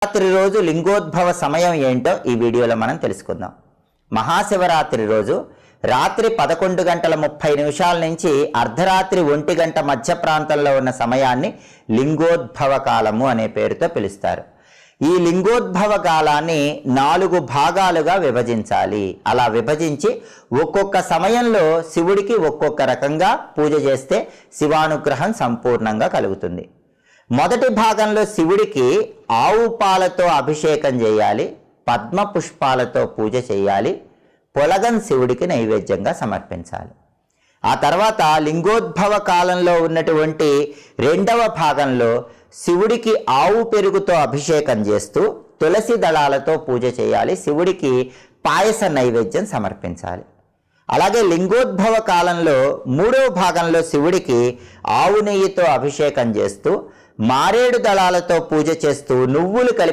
శివరాత్రి రోజు లింగోద్భవ సమయం ఏంటో ఈ వీడియోలో మనం తెలుసుకుందాం. మహాశివరాత్రి రోజు రాత్రి 11:30 నుంచి అర్ధరాత్రి 1 మధ్య ప్రాంతంలో ఉన్న సమయాన్ని లింగోద్భవ కాలము అనే పేరుతో పిలుస్తారు. ఈ లింగోద్భవ కాలాన్ని 4 భాగాలుగా విభజించాలి. అలా విభజించి ఒక్కొక్క సమయంలో శివుడికి ఒక్కొక్క రకంగా పూజ చేస్తే శివానుగ్రహం సంపూర్ణంగా కలుగుతుంది. మొదటి భాగంలో శివుడికి ఆవు పాలతో అభిషేకం చేయాలి, పద్మ పుష్పాలతో పూజ చేయాలి, పొలగం శివుడికి నైవేద్యంగా సమర్పించాలి. ఆ తర్వాత లింగోద్భవ కాలంలో ఉన్నటువంటి రెండవ భాగంలో శివుడికి ఆవు పెరుగుతో అభిషేకం చేస్తూ తులసి దళాలతో పూజ చేయాలి, శివుడికి పాయస నైవేద్యం సమర్పించాలి. అలాగే లింగోద్భవ కాలంలో మూడవ భాగంలో శివుడికి ఆవు నెయ్యితో అభిషేకం చేస్తూ మారేడు దళాలతో పూజ చేస్తూ నువ్వులు కలిపి